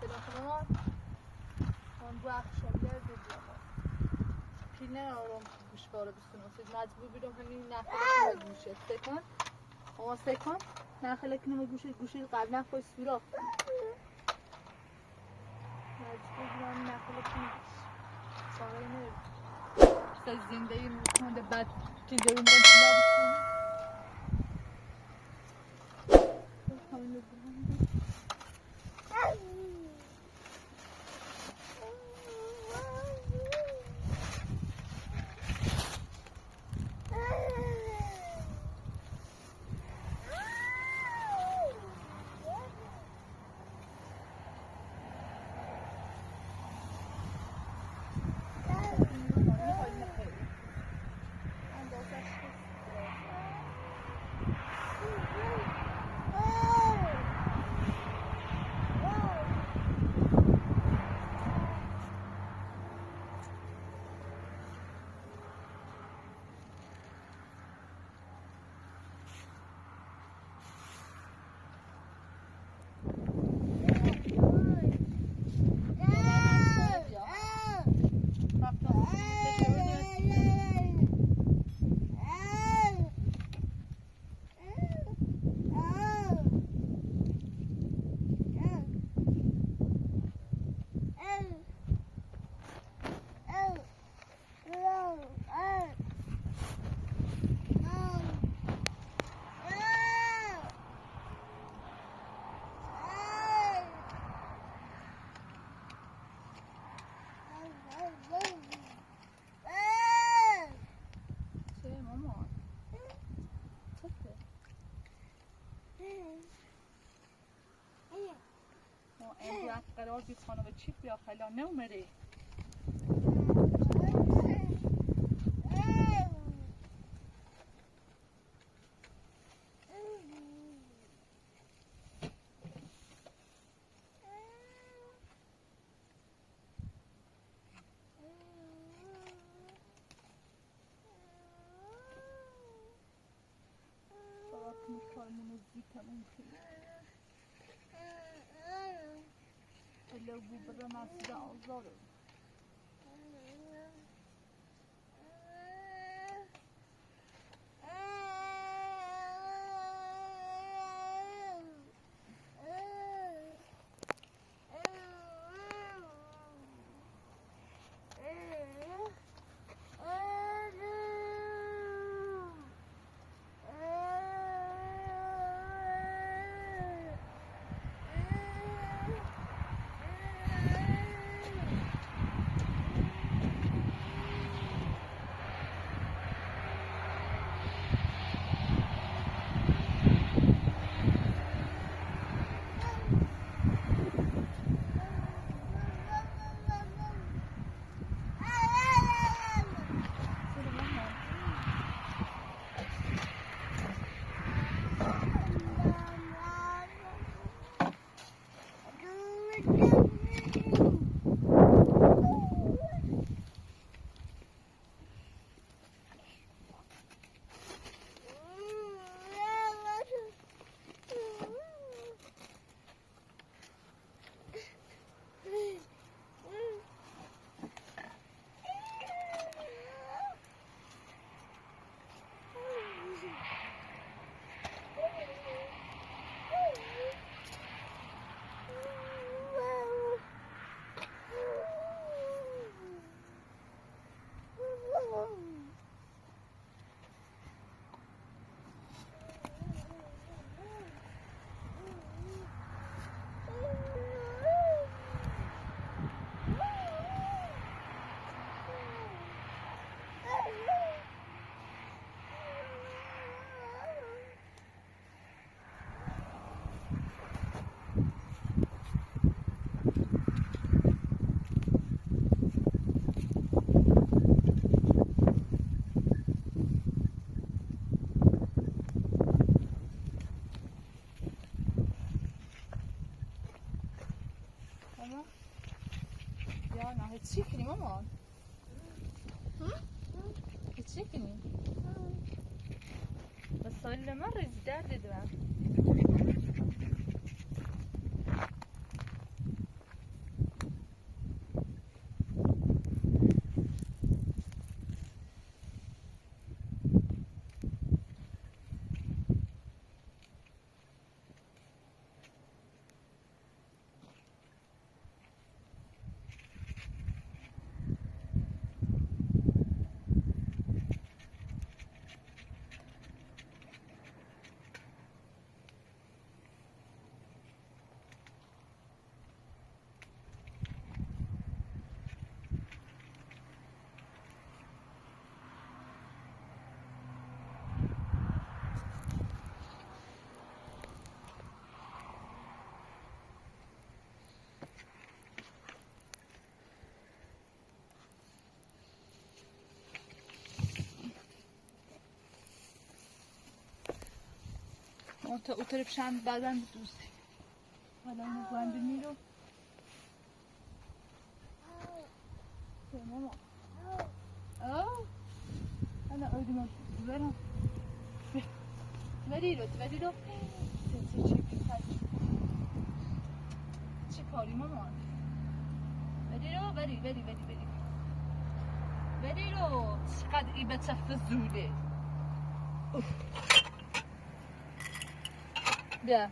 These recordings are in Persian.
تلفن من bu akşam geldi ama pinne aram گوشواره بسنوسید مجبور بودم همین نخله کنم گوشه سکن اما سکن نخله کنم گوشه قبلا خوش سوراخ مجبور بودم نخله کنم ساقه نرد سای زندگی میکنده بعد چیزه رو میکنم همین رو بودم قرار دید خانم چیپ بیا خلا نومره کارمونو زیتمون کنیم لو ببرا مسجد آزاره چی کنی مامان؟ چی کنی؟ بس سال من ریزی درد دیدم تا اوتر بشن بعدن دوستی حالا نگوند میرو ماما انا اودي ما برا تبدي له چه کاری مامان بری رو چقدر این بچه فضوله بیا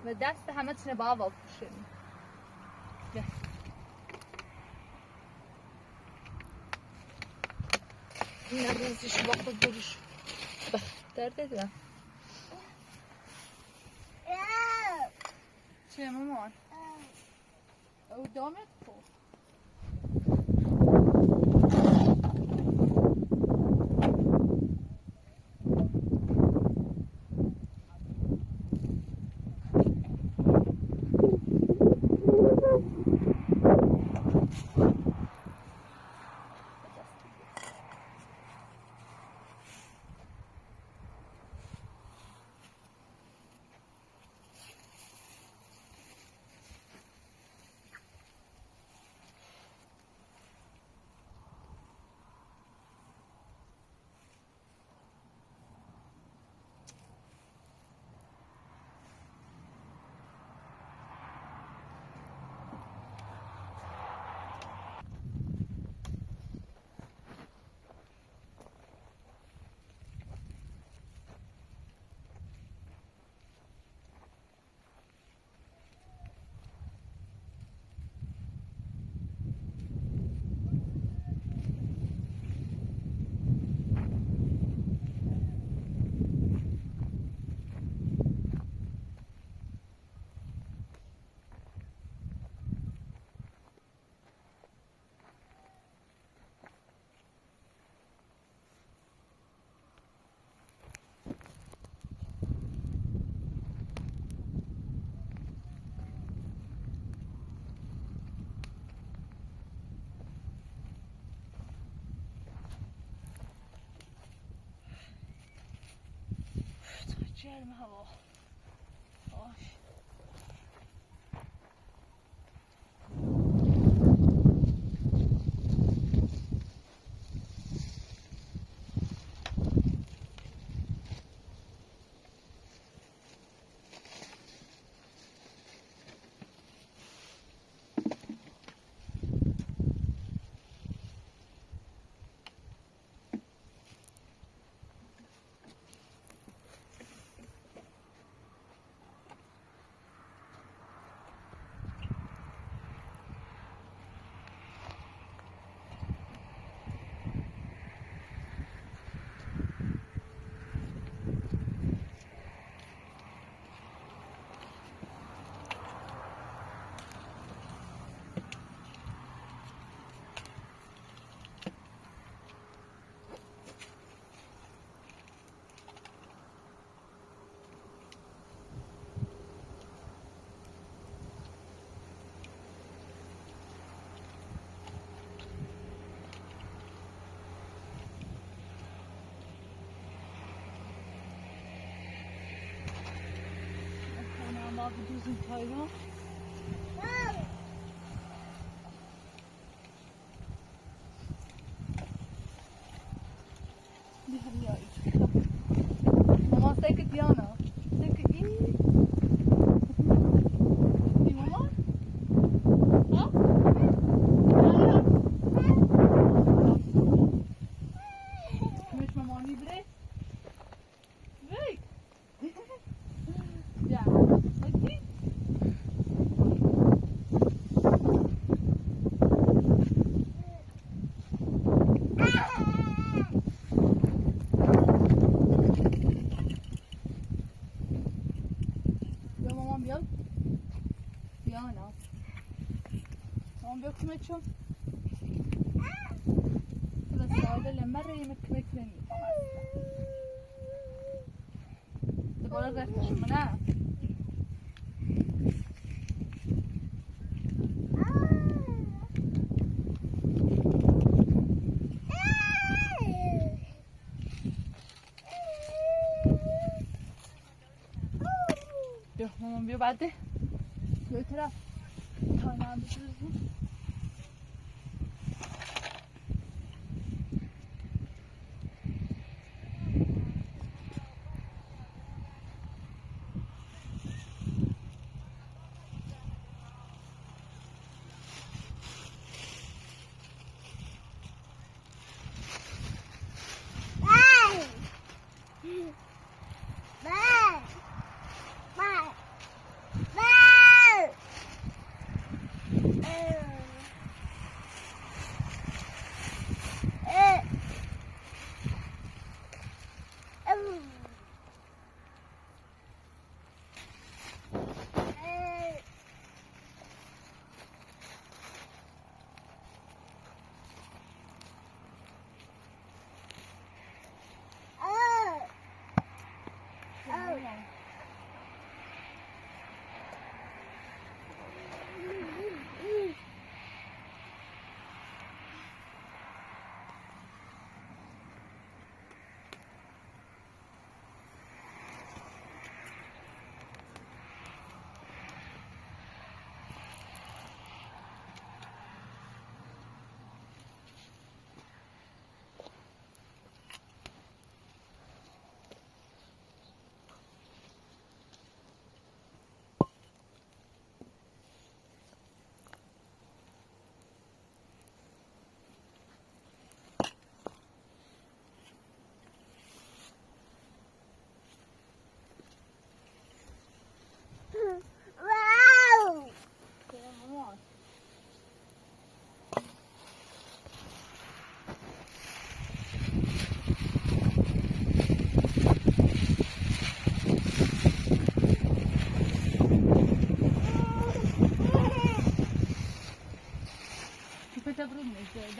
و دست همه تونه بابا پوشه بیا این نبوزیش وقت بروش درده دیدم چه مامان؟ او دامت خود گرم هوا آش بدوزیم پایرو بیا ماما ساکت دیانا ساکت این ماما ها کمیش مامانی بره بری بیا اوکی بكمتشو بس هذا اللي مرة يمكمك مني تبغى غير تشمنا بیا مامان بیا بعد توی طرف تا نم بزرزیم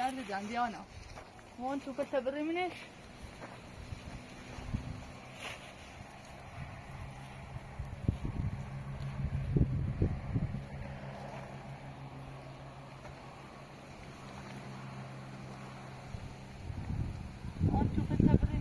درد جان دیانا مامان توپ تبری منش مامان توپ تبری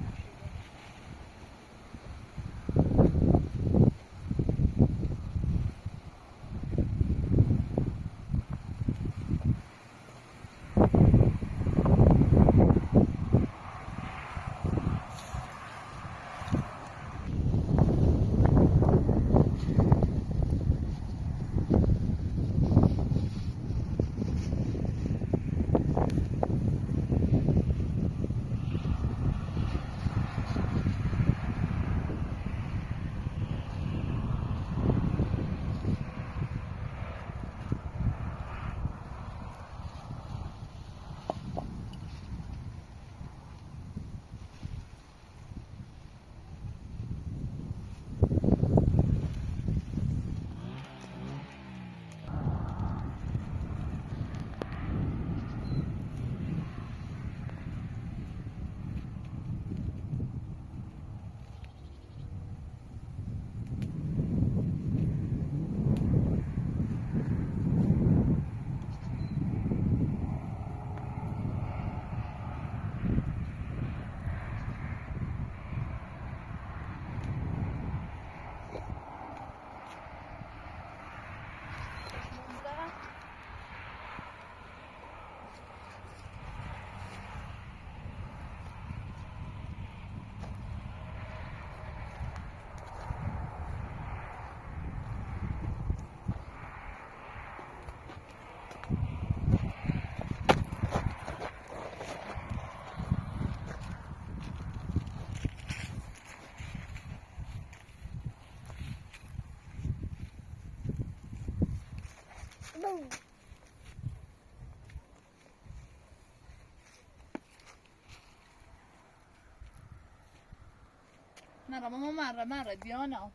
مرة ماما مرة ديانا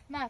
مرة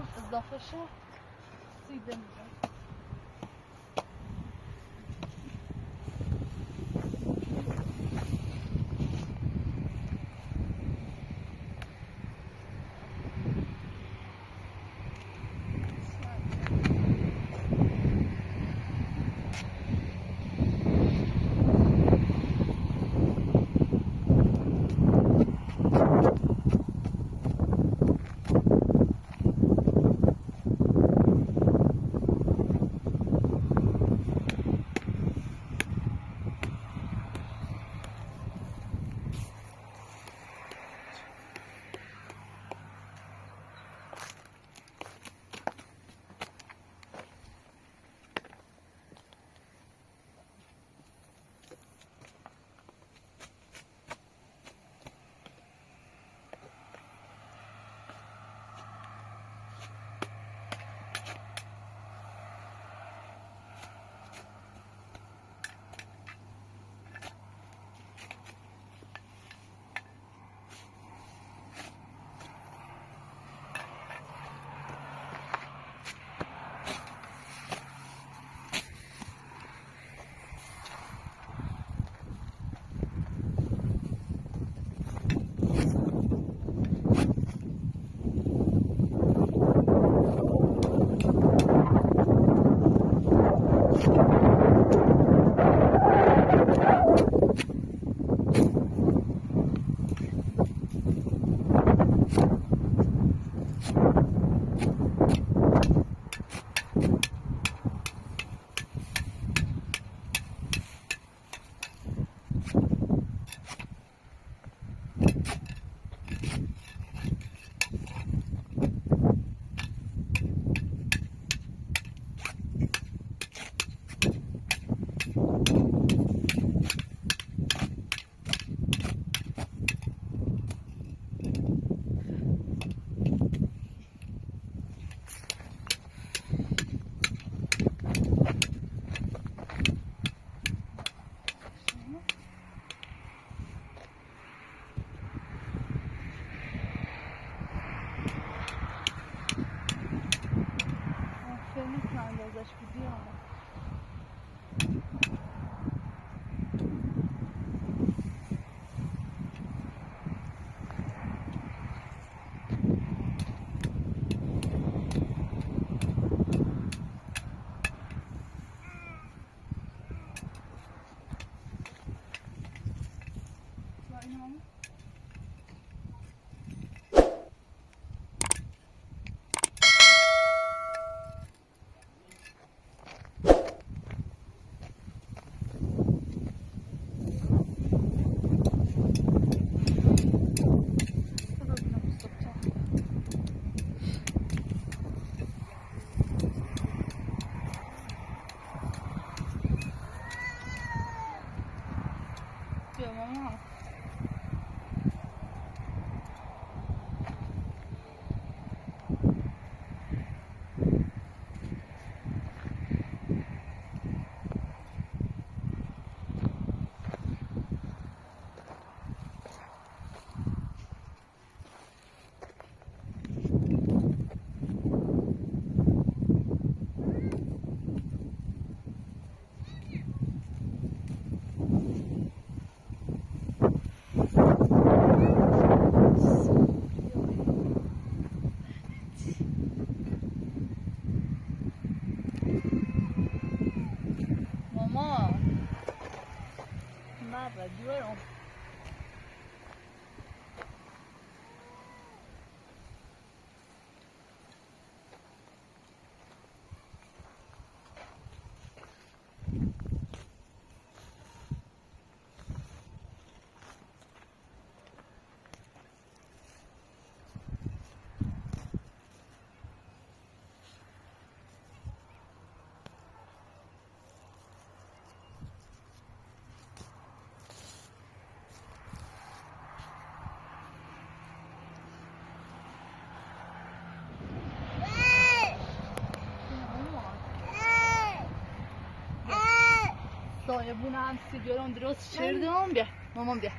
هم اضافه شه سیده میدم. ازش ویدیو Bueno. Bunu هم sigara درست کردم بیا مامان بیا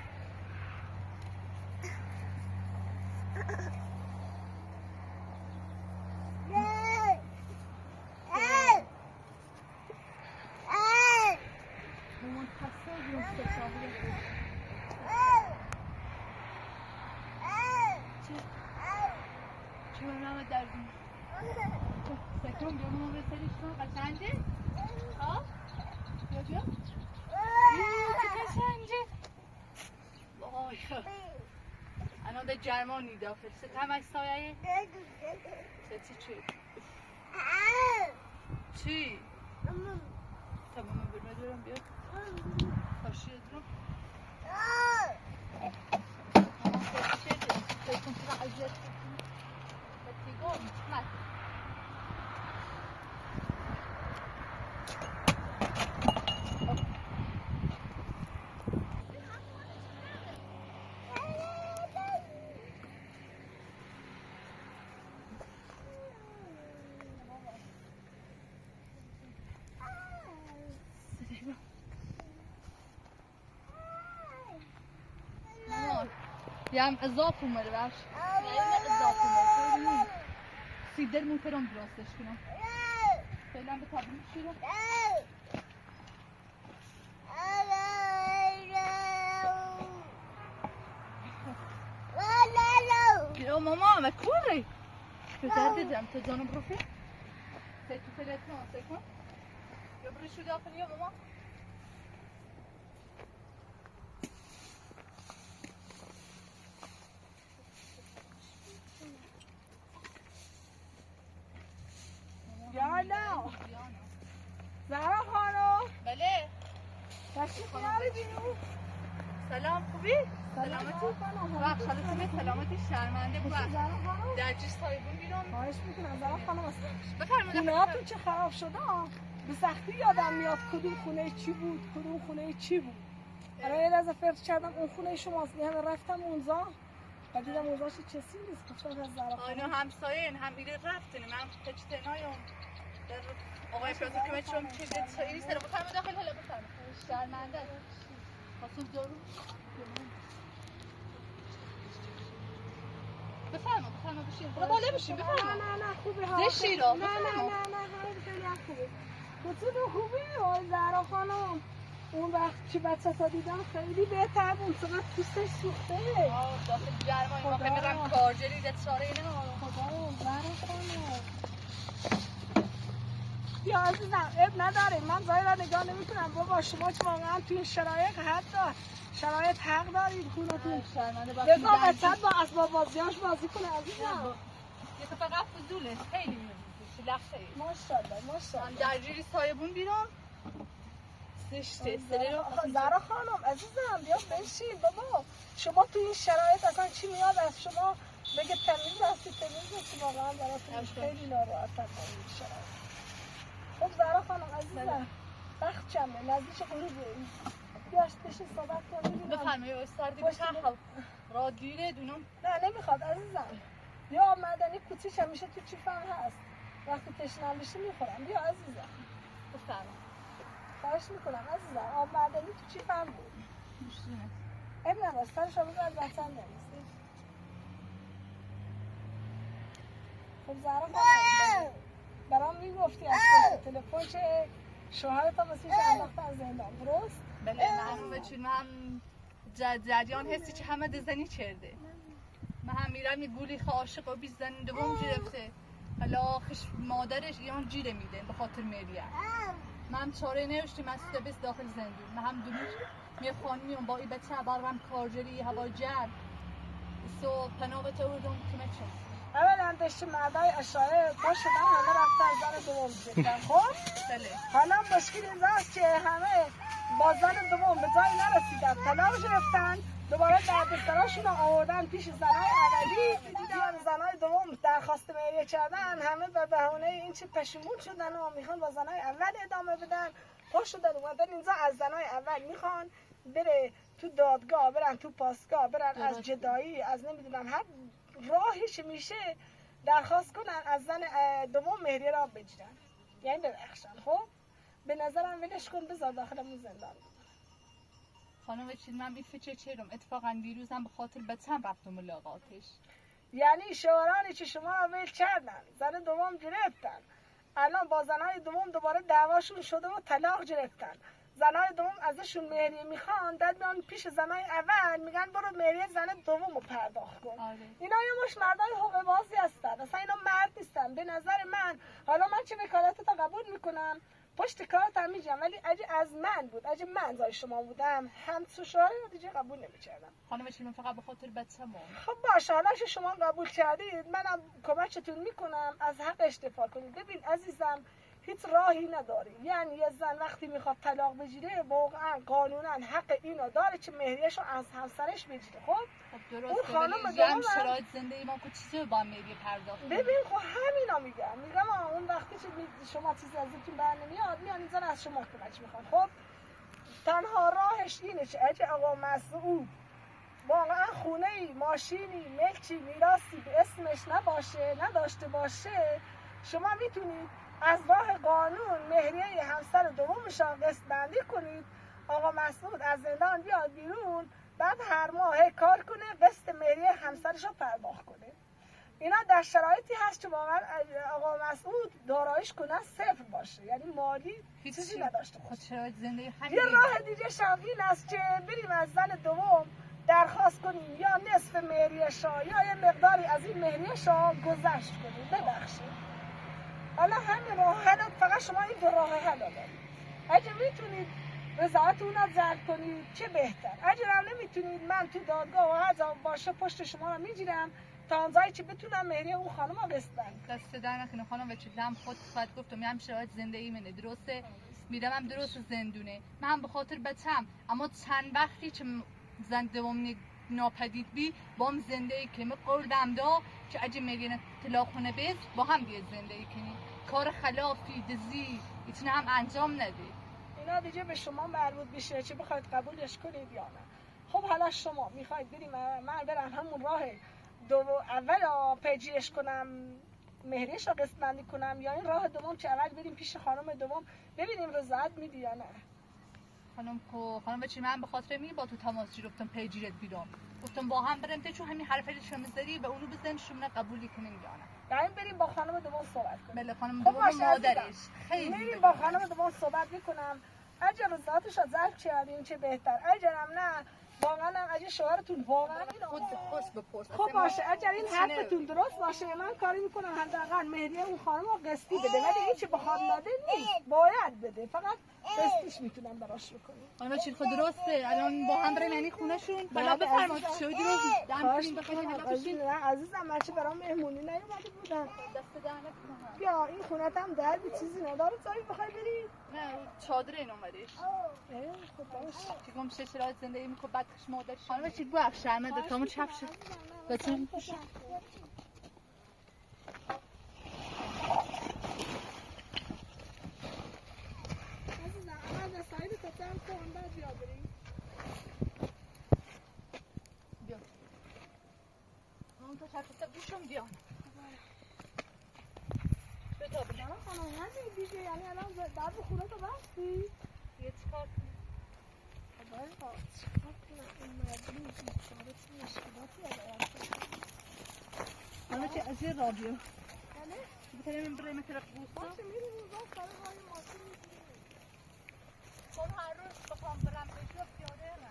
سریشون قشنگه ها بیا بیا چه قشنگه وای انا ده جرمانی داخل ستم از سایه چی چی تمام برمه دورم بیا کاشی ادرم اما چه تکن تو عزیز بتیگم مات یم اضافه اومده برش یم اضافه اومده سیدر موترم درستش کنم فعلا به تبلیغ شیرم یا ماما ما کوری پدر دیدم تو جانم بروفی تو فلتون سکن یا بری شو داخل یا ماما جانم زهرا خانم بله تشریف بیارید سلام خوبی؟ سلامتی؟ وقت حالتونه سلامتی شرمنده بود در جیش سایبون بیرون خواهش میکنم زهرا خانم بفرمایید خونه هاتون چه خراب شده به سختی یادم میاد کدوم خونه چی بود کدوم خونه چی بود برای یه لحظه فکر کردم اون خونه شماست همه رفتم اونجا و دیدم اونجاش چیزی نیست گفتم از زهرا خانم آینو همسایه هم میره رفتن من پچتنایم در آقای پراتو که چون چیزی سایری سر بفرمایید داخل حالا بفرمایید شرمنده خواستم ضرور بفرمایید بشین بالا بشین بفرمایید نه خوبه زشتی رو نه خیلی خوبه تو خوبی زهرا خانم اون وقت که بچه تا دیدم خیلی بهتر بود چقدر پوستش سوخته داخل گرمایی ما میرم کارجری دت ساره اینه خدا زهرا خانم بیا عزیزم اب نداره من جایی را نگاه نمی‌کنم بابا شما که واقعا تو این شرایط حق دارید خونتون بگاه بچت با اسباب بازیاش بازی کنه عزیزم یه تو فقط فضوله خیلی می‌بینی لخته ماشاءالله من در جیری سایبون بیرون زشته زهرا خانم عزیزم بیا بشین بابا شما تو این شرایط اصلا چی میاد از شما بگه تمیز هستی واقعا براتون خیلی ناراحتم با این شرایط خب زهرا خانم عزیزم وقت چنده نزدیک غروبه بیاش بشین صحبت کنیم بفرمایید استاد بخوام را دیره دونم نه نمیخواد عزیزم بیا معدنی کوچیش همیشه تو چیفم هست وقتی تشنم بشه میخورم بیا عزیزم بفرمایید خواهش میکنم عزیزم آب معدنی تو چیفم بود اب نداره سرش رو بگو از وطن نمیستی خب زهرا خانم برام میگفتی از تلفن که شوهرت هم مسیح انداخت از زندان درست؟ بله معلومه چون من جریان حسی که همه دزنی کرده من هم میرم یه گولی عاشق و بیز زن دوم گرفته حالا آخش مادرش ایان جیره میده به خاطر مریم من چاره نوشتیم از بس داخل زندون من هم دونوش میخوانیم با ای بچه برم کارجری هوا جرم سو پناه تو اردم کمه چون اولا داشتی مردای اشاره پا شدن همه رفتن زن دوم جدن خب؟ بله حالا مشکل این است که همه با زن دوم به جایی نرسیدن طلاق گرفتن دوباره دردسراشون رو آوردن پیش زنای اولی دیدن زنای دوم درخواست مهریه کردن همه به بهونه این چه پشیمون شدن و میخوان با زنای اول ادامه بدن پا شدن اومدن اینجا از زنای اول میخوان بره تو دادگاه برن تو پاسگاه برن از جدایی از نمیدونم هر راهش میشه درخواست کنن از زن دوم مهریه را بگیرن یعنی ببخشن خب به نظرم ولش کن بذار داخلمون زندان خانم چین من بی فکر چیرم اتفاقا دیروزم به خاطر بچم رفتم ملاقاتش یعنی شوهرانی که شما را ول کردن زن دوم گرفتن الان با زنای دوم دوباره دعواشون شده و طلاق گرفتن زنای دوم ازشون مهریه میخوان، داد میان پیش زنای اول میگن برو مهریه زن دوم رو پرداخت کن. اینا یه مش مردای حقوق بازی هستن، اصلا اینا مرد نیستن به نظر من. حالا من چه وکالتت رو قبول میکنم، پشت کارت هم میجم، ولی اگه از من بود، اگه من جای شما بودم هم سوشاره رو دیگه قبول نمیکردم. خانم من فقط به خاطر بچه‌مون. خب باشه، حالا که شما قبول کردید منم کمکتون میکنم از حقش دفاع کنید. ببین عزیزم، هیچ راهی نداری، یعنی یه زن وقتی میخواد طلاق بگیره واقعا قانونا حق اینو داره که مهریه‌شو از همسرش بگیره. خب درسته، خانم میگم شرایط زندگی ما که چیزی با مهریه پرداخت. ببین خب همینا میگم اون وقتی که شما چیزی ازتون برنمیاد میان این زن از شما کمک میخوان. خب تنها راهش اینه که اگه آقا مسعود واقعا خونه‌ای، ماشینی، ملکی، میراثی به اسمش نداشته باشه، شما میتونید از راه قانون مهریه همسر دومش را قسط بندی کنید. آقا مسعود از زندان بیاد بیرون، بعد هر ماه کار کنه، قسط مهریه همسرش رو پرداخت کنه. اینا در شرایطی هست که واقعا آقا مسعود داراییش کنه صفر باشه، یعنی مالی چیزی نداشته باشه. یه راه دیگه این است که بریم از زن دوم درخواست کنیم یا نصف مهریه‌شا یا یه مقداری از این مهریه‌شا گذشت کنیم ببخشید. حالا همین راه حل، فقط شما این دو راه حل دارید. اگه میتونید رضایتون رو جلب کنید چه بهتر، اگه هم نمیتونید من تو دادگاه و هر جا باشه پشت شما رو میگیرم تا آنجایی که بتونم مهریه اون خانم رو قسط بندی. دست در نکنه خانم، و چیزام خود گفتم میام شرایط زندگی منه درسته، میرم درست زندونه من به خاطر بچم، اما چند وقتی که زن دوم ناپدید بی با هم زندگی کنیم. قول دم دا که اگه میگن طلاق کنه بیز با هم دیگه زندگی کنیم، کار خلافی دزی ایتونه هم انجام نده. اینا دیگه به شما مربوط میشه چه بخواید قبولش کنید یا نه. خب حالا شما میخواید بریم من برم همون راه اول پیگیریش کنم مهریه‌ش رو قسط بندی کنم، یا این راه دوم که اول بریم پیش خانم دوم ببینیم رضایت میدی یا نه. خانم چی من به خاطر می با تو تماس گرفتم پیگیرت بیرام، گفتم با هم بریم چون همین حرفی شما زدی به اونو بزن شما قبولی کنین یا نه. بریم با خانم دوم صحبت کنیم. بله خانم دوم مادرش خیلی میریم با خانم دوم صحبت میکنم، اگه رضایتش رو جلب کردین چه بهتر، اگرم نه واقعا اگه شوهرتون واقعا خود خوش بپرس. خب باشه، اگر این حرفتون درست باشه من کاری میکنم حداقل مهریه اون خانم رو قسطی بده، ولی این که بخواد نده نیست، باید بده، فقط قسطیش میتونم براش بکنم. خانم چی خود درسته الان با هم بریم یعنی خونه شون بلا بفرمایید شوید درست دم کنیم بخیر حالا بشین. عزیزم من چه برام مهمونی نیومده بودم، دست دهنت کنم. بیا این خونت هم دربی چیزی نداره جایی بخوای بری؟ نه چادر این اومدش. خب باشه چی گم چه شرایط زندگی میکنه بعد کش مادر خانم چی بخش شرمنده تامو چپ شد بچم خوش. تو شرکت گوشم بیام بتا بگم خانم همین دیگه، یعنی الان درب خونه تو بستی؟ یه چیکار کنی؟ بابا چیکار کنم این مردمی بیچاره چه مشکلاتی خانم چی از یه رادیو بله؟ بتونیم بریم طرف بوستا؟ باشه میریم اونجا سر راه ماشین میریم. چون هر روز بخوام برم بجا پیاده هم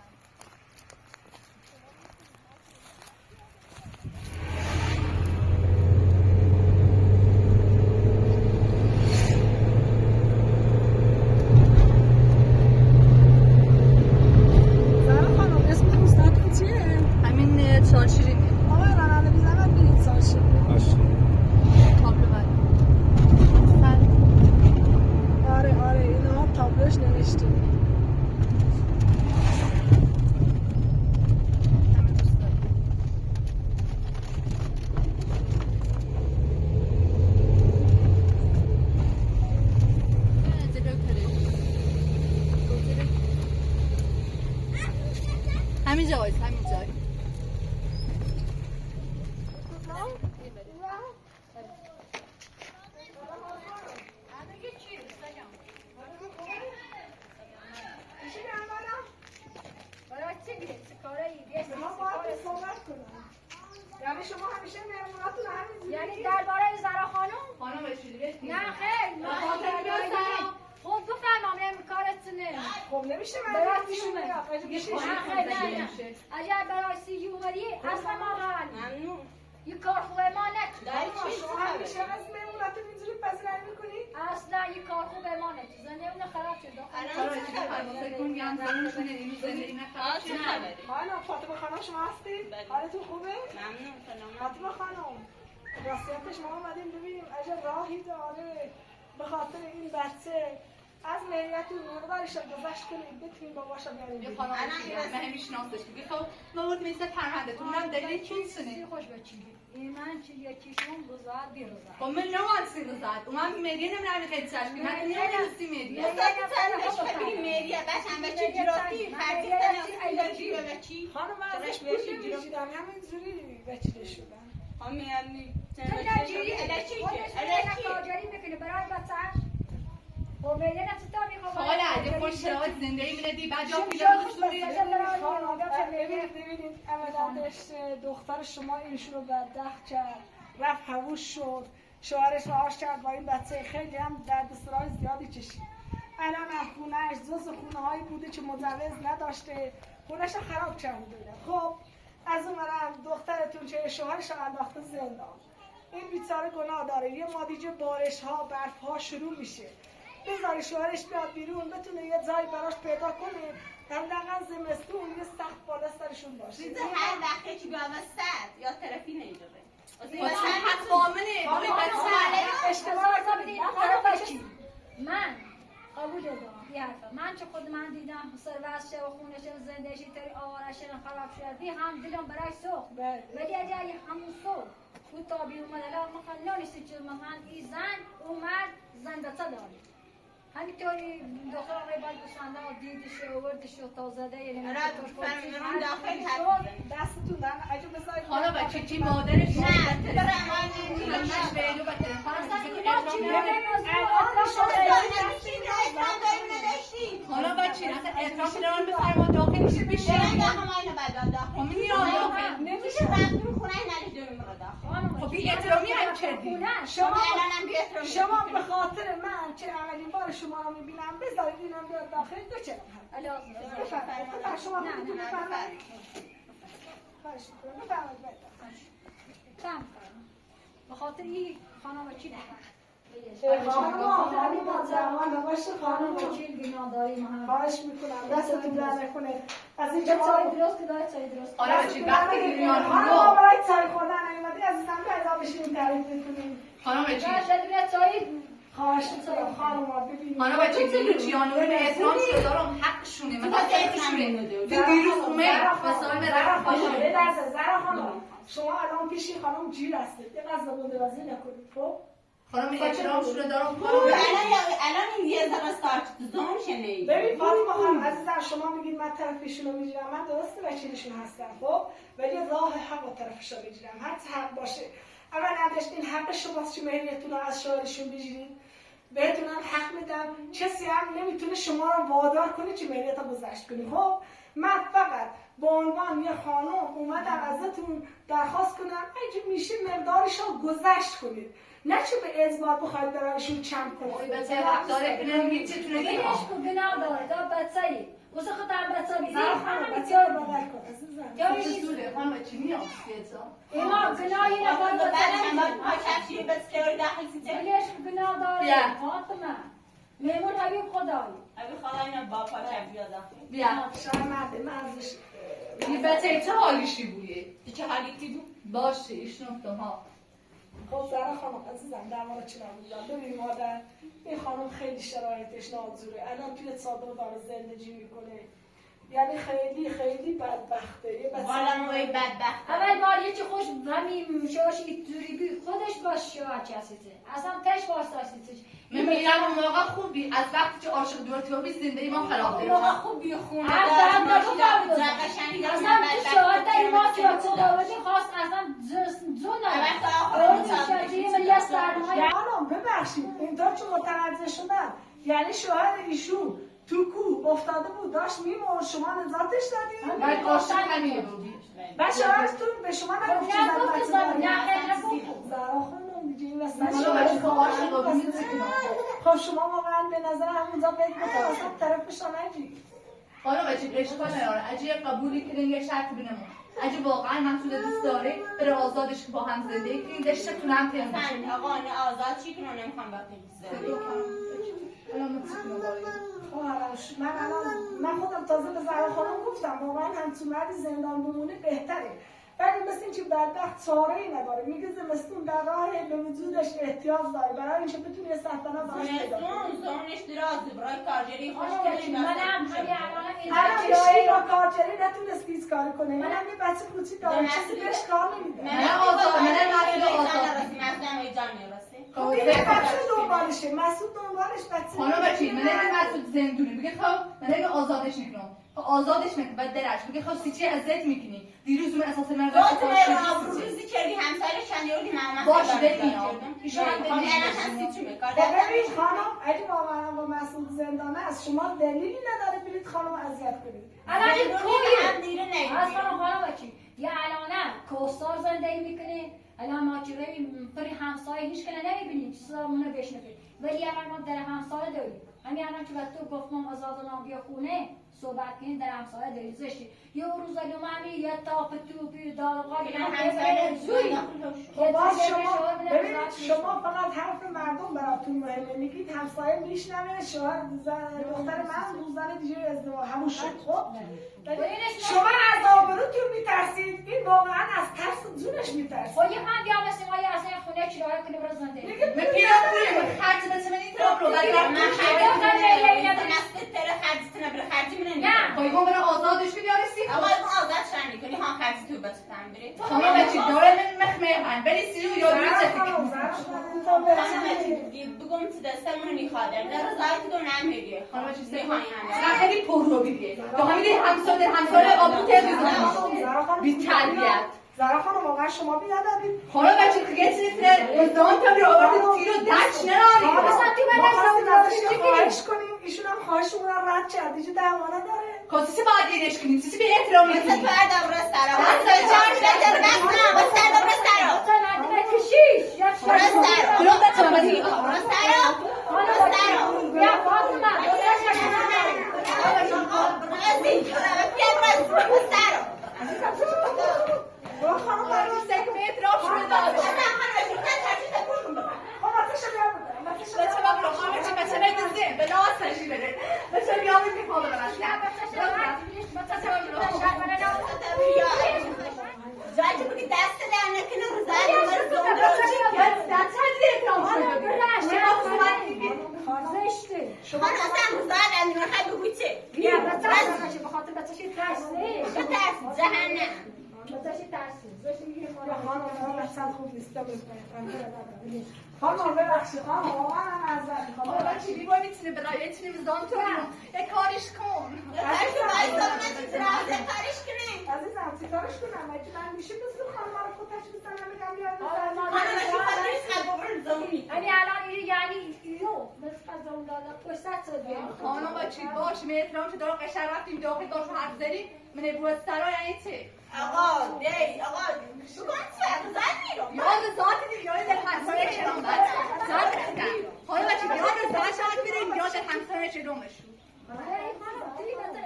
همین جاییست همین جایی یعنی شما همیشه مهموناتون همین یعنی درباره زرا خانم؟ خانم بشید نه خیر، من خاطر بیستم خب بفرمام نمی کارتونه. خب نمیشه من برای پیشون چی میاد میشه نه. اگر برای سیگی اومدی اصلا ما حال ممنون. یه کار خوبه ما نکن. داری چی شما همیشه از مهموناتون اینجوری پذیرایی میکنی؟ اصلا یه کار خوبه ما نکن. زنده اون خراب شد. خانم چی فکر کن یان زنشون این زندگی نخواهد چه خبری؟ خانم فاطمه خانم شما هستید؟ بله. حالتون خوبه؟ ممنون سلام. فاطمه خانم راستیتش ما اومدیم ببینیم اگه راهی داره به خاطر این بچه از مهریتون مقدارش رو گذشت کنید بتونیم باباشو بیاریم یه خانم من همیشناسش بخوام نورد میسه پرونده تو من دلیل چیزی خوش بچی. من چی یکیشون گذار بیروزا. خب من نوانسی رو زد اومم مریه نمیرم خیلی سرش که من نمیدونستی مریه میریه بس هم بچه جراتی خرجی تنه چی به بچی خانم من ازش پول نمیشیدم همینجوری بچیده شدم همی تو نجیری خودش کارجاری میکنه برای بچه‌اش. و میگه نه تو میخوام. حالا یه خوش شرایط زندگی میدادی بعد جا پیدا می‌شدی ببینید عملا داشته دختر شما اینشون رو بدبخت کرد رفت حووش شد شوهرش رهاش کرد با این بچه خیلی هم دردسرای زیادی چشید الان از خونهش جز خونه هایی بوده که مجوز نداشته خونهش رو خراب کرده خب از اون برم دخترتون که شوهرش رو انداخته زندان این بیچاره گناه داره یه مادیجه بارش ها برف ها شروع میشه بذاری شوهرش بیاد بیرون بتونه یه جایی براش پیدا کنه در دقیقا زمستون یه سخت بالا سرشون باشه چیز هر وقتی که بیام سد یا طرفی نیجوره حق بامنه باقی بچه اشتباه من قبول دارم یه حرفه من چه خود من دیدم سروست شه و خونش زندهشی تری آوارش خراب شدی هم دیدم برای سوخ ولی اگر همون سوخ تو تابی اومد الان مثلا نیستی چه مثلا این زن اومد زن بچه داری همینطوری دختر آقای باید بسنده ها دیدش و وردش و تازده یعنی من داخل دستتون دارم اجا بذارید حالا بچه چی مادرش نه برم همش به ایلو با تلفن حالا بچه اصلا اعتراف دارم بفرما داخل میشه بیشه نمیشه رفتون خونه نریدونیم رو داخل خب بی احترامی هم کردی شما به خاطر من که اولین بار شما رو میبینم بذارید اینم بیاد داخل بچرم بفرمایید شما بفرمایید به خاطر این خانم چی نکنه خانم زمان باشه خانم وکیل بیناداری محمد خواهش میکنم دستتون در نکنه از اینجا چای درست که داره چای درست حالا بچه وقتی گریان خانم رو برای چای خوردن نیومدی عزیزم پیدا بشین تعریف بکنیم خانم بچه چای خواهش میکنم خانم ببینید خانم بچه گلو جیانو به احترام شده دارم حقشونه مثلا حقشونه دیروز اومد مثلا به رفت باشه زهرا خانم شما الان پیشی خانم جیر هستید یه قضا بندرازی نکنید خب خانم احترام شده دارم الان یه ذره ساعت دوم شنید ببین فاطمه خانم عزیزم شما میگید من طرفشون رو میگیرم من درسته وکیلشون هستم خب ولی راه حق و طرفش رو میگیرم هر چه حق باشه اول نداشت این حق شماست که مهریتون رو از شوهرشون بگیرید بهتون هم حق میدم کسی هم نمیتونه شما رو وادار کنه که مهریت رو گذشت کنی خب من فقط به عنوان یه خانم اومدم ازتون درخواست کنم اگه میشه مقدارش رو گذشت کنید نه چه به اجبار بخواید برایشون کم کنید بچه حق داره اینم میتونه بگیش کو گناه داره دا بچه‌ای واسه خودم بچه بیزی بچه رو بغل کن عزیزم چه زوره خانم بچه میام اینا گناهی نباید چشمی بس که داخل سیته بگیش کو گناه داره فاطمه میمون حبیب خدایی ابی خدا اینا با پاچه بیاد بیا شاید مرزش این بچه چه حالیشی بویه چه حالی دیدو باشه ایشنفتم ها خب زهرا خانم عزیزم در مورد چی نبودم ببین مادر این خانم خیلی شرایطش ناجوره الان توی صادق داره زندگی میکنه یعنی خیلی خیلی بدبخته یه بچه والا موی بدبخت اول بار یه چی خوش همین شاش ایتوری بی خودش باش شوهر کسیته اصلا تش واسطه من میگم اون موقع خوبی از وقتی که عاشق دورتیابی زندگی ما خراب اون شد موقع خوب بی خونه اصلا تو شوهر داری ما که خداوندی خواست اصلا خانم ببخشید اینطور که متوجه شدم یعنی شوهر ایشون تو کو افتاده بود داشت میمون شما نجاتش دادید من کاشتن همینه بودی و شوهرتون به شما نگفت نه زهرا خانم دیگه این وسط خب شما واقعا به نظر همونجا فکر بکنید اصلا طرفش رو نگید خانم اجی عشق نراره اجی قبولی کنین یه شرط بینمون اجی واقعا مسعود دوست داره بره آزادش با هم زندگی کنین دشتتون هم تیم بشه آقا نه آزاد چی کنم نمیخوام باقی زندگی الان من خودم تازه به زهرا خانم گفتم واقعا همچون مردی زندان بمونه بهتره ولی مثل این که بدبخت چاره‌ای نداره میگه زمستون در راه به وجودش احتیاج داره برای اینکه بتونه یه سرطنه براش پیدا کنه زونش درازه برای کارگری خوشگلی منم همین الان کشتی با کارگری نتونست هیچ کاری کنه منم یه بچه کوچیک دارم چیزی بهش کار نمیده من آزاد خب این بچه دنبالشه مسعود دنبالش بچه خانم بچه من نگه مسعود زندونه بگه خب من نگه آزادش میکنم آزادش میکنم بعد درش بگه خب سی چی ازت میکنی دیروز من اساس من دو تا روزی کردی همسایه چندیوری محمد باشه ببینم ایشون هم خب الان هستی چی میکرد ببین خانم اگه واقعا با مسعود زندانه است شما دلیلی نداره برید خانم اذیت کنید الان این هم کویه دیره از نگیری خانم بچی یه الانه کوستار زندگی میکنه الان ما چه پری همسایه هیچ کله نمیبینیم چیزامونه بشنوید ولی الان ما در همسایه داریم همین الان که تو گفتم آزاد نام بیا خونه صحبت کنیم در همسایه داریم زشتی یه روز الومانی یه تاپ توپی دالقای ببینید شما فقط حرف مردم براتون مهمه میگید همسایه میشنوه شوهر دختر من زن دیگه ازدواج همون شد خب شما از آبروتون میترسید این واقعا از ترس جونش میترسید خب یه هم بیا مثل ما یه از این خونه کرایه کنی برو زندگی من پیرام کنیم خرج بسه من این طرف رو ولی خب هم برای آزادش که بیارسی آقا آزاد شنی کنی ها خرجی تو بچه تن بری خانم بچه داره من مخمه بری سیرو یا بیرو بگم تو دستمون میخوادم در روزایی تو نمیگه خانم بچه سیخانی همه خیلی پر رو بیگه تو همین همسال آبو تبیزن بی تربیت زهرا خانم واقعا شما بی ندارید خانم بچه که گیت نیتره ازدان تا رو آورده تیر و دچ نراری ما خواستیم ازش خواهش کنیم ایشون هم خواهشمون رو رد کرد دیگه درمانه داره کسی باید اینش کنیم چیزی به احترام مثل میکنیم تو هر دبره سرا مثل چهار شده بستم بستر دبره سرا برو سرا برو بچه من بزید برو سرا برو سرا بیا فاطمه برو سرا برو خانم برو سکم احترام شده داره بچه من برو خانم بچه نیدزیم به ناز تشی بده بچه بیامید میخوام برم جایی که بگی دست در نکنه رو زن رو زنده دست هدیه احترام شده شما اصلا رو زن اندی رو خیلی بگوی چه بیا بچه بخاطر بچه ترسی چه ترسی جهنم بچه ترسی زشتی میگه خانم اصلا خوب نیست خانم ببخشید خانم واقعا معذرت میخوام بچه بیبای میتونه برای میتونه بزان تو یه کارش کن کارش کنیم عزیزم چی کارش کنم اگه من میشه بزن خانم رو خود تشکیل کنم بگم بیاد یعنی الان یعنی اینو مثل قضا داده پشت سر بیارم خانم بچه باش من احترام شده دارم قشر رفتیم داخل داشت حرف زدیم من ابروز سرا یعنی چه آقا دی آقا بگم چه زن میرم یاد ذات دیگه یاد در همسایه چرام بد ذات حالا بچه یاد ذات شاید بریم یاد همسایه چرامش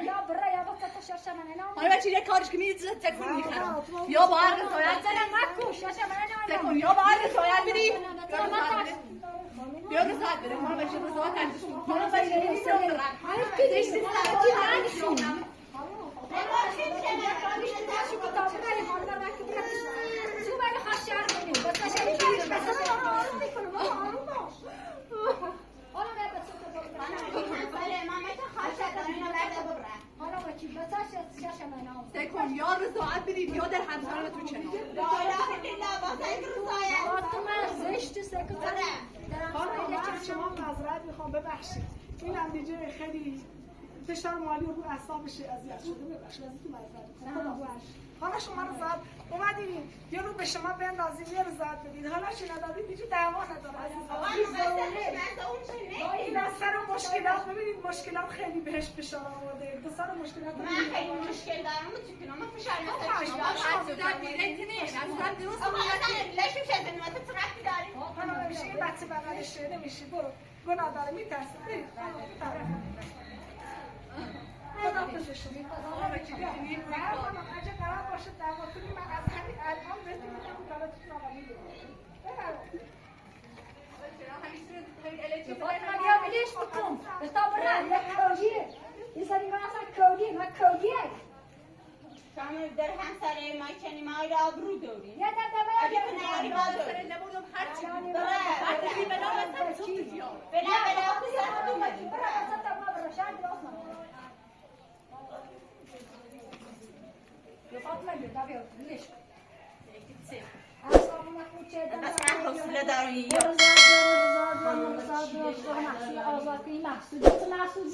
یا برای یا با شاشه من حالا بچه یه کارش که میره تکون میخرم یا با هر رسایت مکو شاشه من تکون یا با هر رسایت بریم بیا رسایت بریم حالا بچه رسایت نشون حالا بچه نمیتونم برم سکون یا رضایت بدید یا در همسایه تو چنان خانم شما معذرت میخوام ببخشید این هم دیگه خیلی فشار مالی رو اعصابش اذیت شده ببخشید ازتون معذرت میخوام حالا شما رو زد اومدین یه رو به شما بندازیم یه رو زد بدید حالا چی ندادید دیگه دعوا نداره این از سر مشکلات ببینید مشکلات خیلی بهش فشار آورده دو سر مشکلات من خیلی مشکل دارم چون من فشار میشه یه بچه بغلش شده میشه برو گناه داره میترسه خدا خوشش بده. اگه قرار باشه دعوا کنیم من از همین الان بهتون میگم براتون آماده فاطمه بیا بلیش بکن بستا برن یک کودیه این سری من اصلا کودیه من کودیه شما در همسر ما کنی ما را آبرو داری یه دقیقه اگه تو نیاری ما داری بلا بلا پسر اومدی بس من حوصله داری محسود